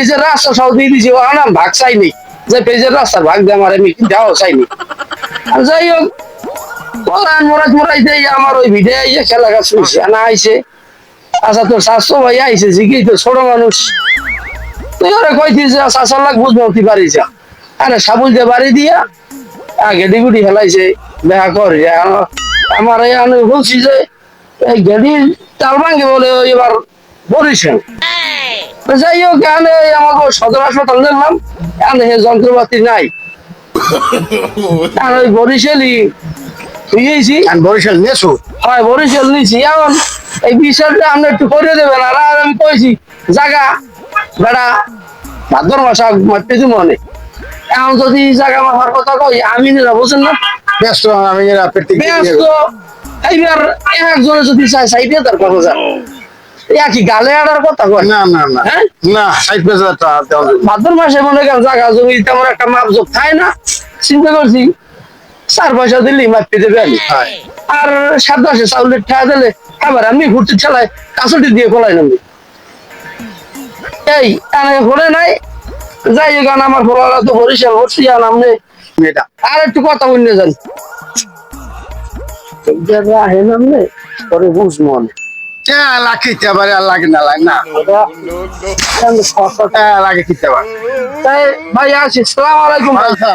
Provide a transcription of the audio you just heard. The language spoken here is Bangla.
পেজের রাস্তা সব দিয়ে দিয়েছি আনাম ভাগ চাইনি যে পেজের রাস্তার ভাগ দিয়ে আমার আমি দেওয়া চাইনি আর যাই হোক পরান মরাজ মরাইতে আমার ওই ভিড়ে আইসে খেলা গাছ শুনছি না আইসে আচ্ছা তোর স্বাস্থ্য ভাই আইসে জিজ্ঞেস তো ছোট মানুষ তুই ওরা কইছিস যে 4 লাখ বুঝবো তুই পারি যা আরে সাবুল যে বাড়ি দিয়া গেডি গুডি হেলাইছে দেখা কর আমার আমি বলছি যে এই গেডি তাল ভাঙ্গে বলে এবার বরিশাল যাই হোক এখানে আমাকে সদর হাসপাতাল নিলাম এখানে যন্ত্রপাতি নাই ওই বরিশালই বুঝেছি বরিশাল নেছো হয় বরিশাল নিয়েছি এখন এই বিষয়টা আপনি একটু করে দেবেন আর আমি কইছি জায়গা বেড়া ভাদ্র মাস মারতে মনে এখন যদি জায়গা মারার কথা কই আমি না বুঝেন না ব্যস্ত আমি ব্যস্ত এইবার একজনে যদি চাই সাইডে তার কথা যান একই গালে আড়ার কথা কয় না না না হ্যাঁ না 60,000 টাকা দেওয়া যাবে। ভাদ্র মাসে মনে করেন জায়গা জমি তেমন একটা মাপজোক খায় না চিন্তা করছি 4 পয়সা দিলেই মাপতে দেবে আমি আর 7-10 চাউলের ঠেয়া দিলে আবার আমি ঘুরতে চালাই কাঁচুটি দিয়ে খোলাই নামি এই ঘুরে নাই যাই গান আমার ফোলা তো বরিশাল হচ্ছি আর আমনে মেয়েটা আর একটু কথা বললে যান হেন আমনে পরে বুঝবো অনেক লাগে কিতে পারে আর লাগে না লাগে না লাগে কিতে পারে তাই ভাই আসি সালাম আলাইকুম আচ্ছা